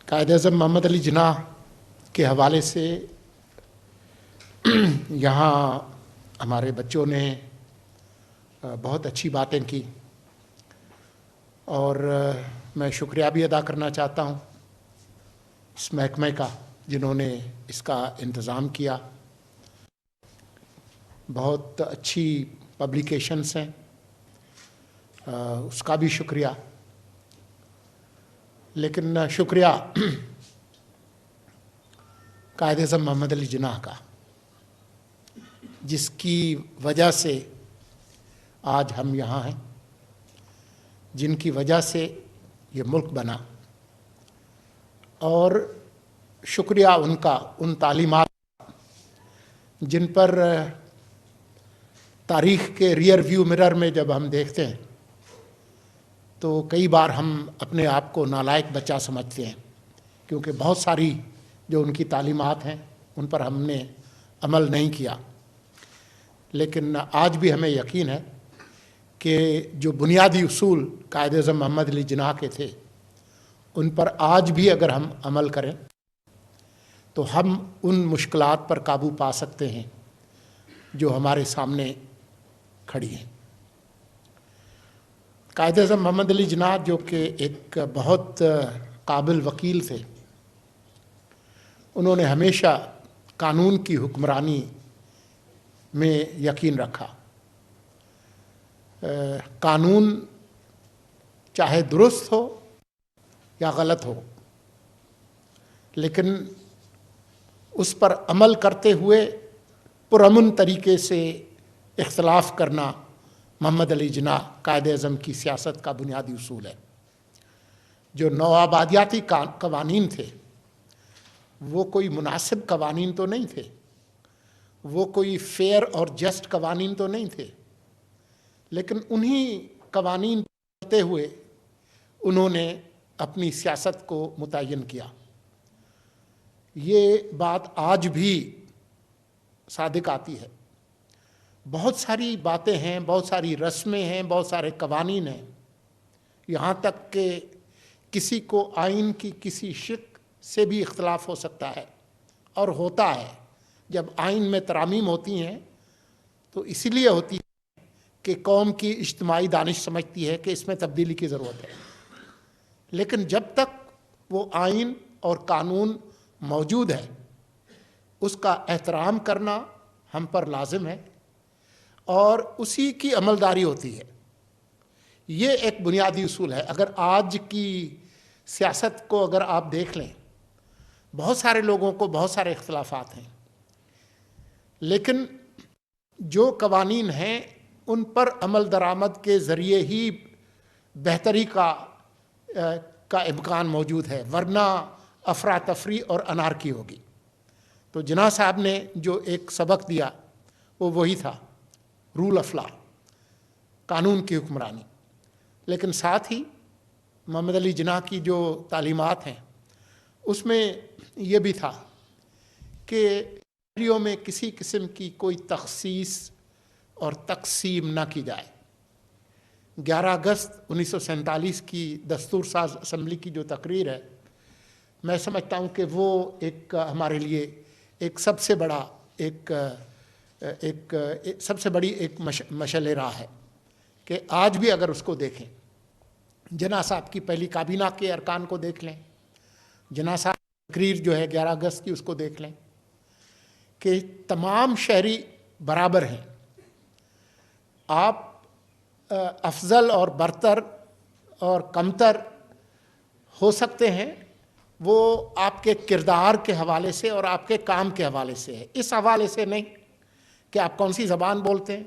قائد اعظم محمد علی جناح کے حوالے سے یہاں ہمارے بچوں نے بہت اچھی باتیں کی اور میں شکریہ بھی ادا کرنا چاہتا ہوں اس محکمے کا جنہوں نے اس کا انتظام کیا۔ بہت اچھی پبلیکیشنز ہیں، اس کا بھی شکریہ۔ لیکن شکریہ قائد اعظم محمد علی جناح کا، جس کی وجہ سے آج ہم یہاں ہیں، جن کی وجہ سے یہ ملک بنا، اور شکریہ ان کا ان تعلیمات جن پر تاریخ کے ریئر ویو مرر میں جب ہم دیکھتے ہیں تو کئی بار ہم اپنے آپ کو نالائق بچہ سمجھتے ہیں، کیونکہ بہت ساری جو ان کی تعلیمات ہیں ان پر ہم نے عمل نہیں کیا۔ لیکن آج بھی ہمیں یقین ہے کہ جو بنیادی اصول قائد اعظم محمد علی جناح کے تھے ان پر آج بھی اگر ہم عمل کریں تو ہم ان مشکلات پر قابو پا سکتے ہیں جو ہمارے سامنے کھڑی ہیں۔ قائد اعظم محمد علی جناح جو کہ ایک بہت قابل وکیل تھے، انہوں نے ہمیشہ قانون کی حکمرانی میں یقین رکھا۔ قانون چاہے درست ہو یا غلط ہو، لیکن اس پر عمل کرتے ہوئے پرامن طریقے سے اختلاف کرنا محمد علی جناح قائد اعظم کی سیاست کا بنیادی اصول ہے۔ جو نوآبادیاتی قوانین تھے وہ کوئی مناسب قوانین تو نہیں تھے، وہ کوئی فیئر اور جسٹ قوانین تو نہیں تھے، لیکن انہی قوانین چلتے ہوئے انہوں نے اپنی سیاست کو متعین کیا۔ یہ بات آج بھی صادق آتی ہے۔ بہت ساری باتیں ہیں، بہت ساری رسمیں ہیں، بہت سارے قوانین ہیں، یہاں تک کہ کسی کو آئین کی کسی شق سے بھی اختلاف ہو سکتا ہے، اور ہوتا ہے۔ جب آئین میں ترامیم ہوتی ہیں تو اسی لیے ہوتی ہے کہ قوم کی اجتماعی دانش سمجھتی ہے کہ اس میں تبدیلی کی ضرورت ہے، لیکن جب تک وہ آئین اور قانون موجود ہے اس کا احترام کرنا ہم پر لازم ہے اور اسی کی عملداری ہوتی ہے۔ یہ ایک بنیادی اصول ہے۔ اگر آج کی سیاست کو اگر آپ دیکھ لیں، بہت سارے لوگوں کو بہت سارے اختلافات ہیں، لیکن جو قوانین ہیں ان پر عمل درآمد کے ذریعے ہی بہتری کا امکان موجود ہے، ورنہ افراتفری اور انارکی ہوگی۔ تو جناح صاحب نے جو ایک سبق دیا وہ وہی تھا، رول آف لا، قانون کی حکمرانی۔ لیکن ساتھ ہی محمد علی جناح کی جو تعلیمات ہیں اس میں یہ بھی تھا کہ شہریوں میں کسی قسم کی کوئی تخصیص اور تقسیم نہ کی جائے۔ 11 اگست 1947 کی دستور ساز اسمبلی کی جو تقریر ہے، میں سمجھتا ہوں کہ وہ ایک ہمارے لیے ایک سب سے بڑی ایک مشعل راہ ہے کہ آج بھی اگر اس کو دیکھیں، جناح صاحب کی پہلی کابینہ کے ارکان کو دیکھ لیں، جناح صاحب کی تقریر جو ہے 11 اگست کی اس کو دیکھ لیں کہ تمام شہری برابر ہیں۔ آپ افضل اور برتر اور کمتر ہو سکتے ہیں، وہ آپ کے کردار کے حوالے سے اور آپ کے کام کے حوالے سے ہے، اس حوالے سے نہیں کہ آپ کون سی زبان بولتے ہیں،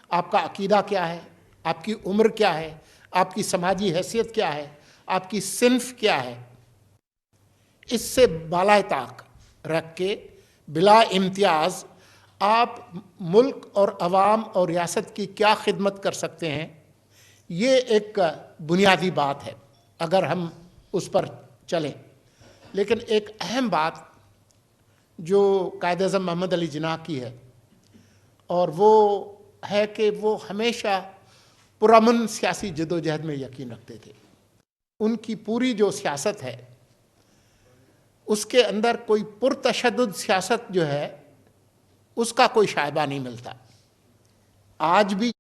آپ کا عقیدہ کیا ہے، آپ کی عمر کیا ہے، آپ کی سماجی حیثیت کیا ہے، آپ کی صنف کیا ہے۔ اس سے بالائے طاق رکھ کے بلا امتیاز آپ ملک اور عوام اور ریاست کی کیا خدمت کر سکتے ہیں، یہ ایک بنیادی بات ہے اگر ہم اس پر چلیں۔ لیکن ایک اہم بات جو قائد اعظم محمد علی جناح کی ہے، اور وہ ہے کہ وہ ہمیشہ پرامن سیاسی جدوجہد میں یقین رکھتے تھے۔ ان کی پوری جو سیاست ہے اس کے اندر کوئی پرتشدد سیاست جو ہے اس کا کوئی شائبہ نہیں ملتا. آج بھی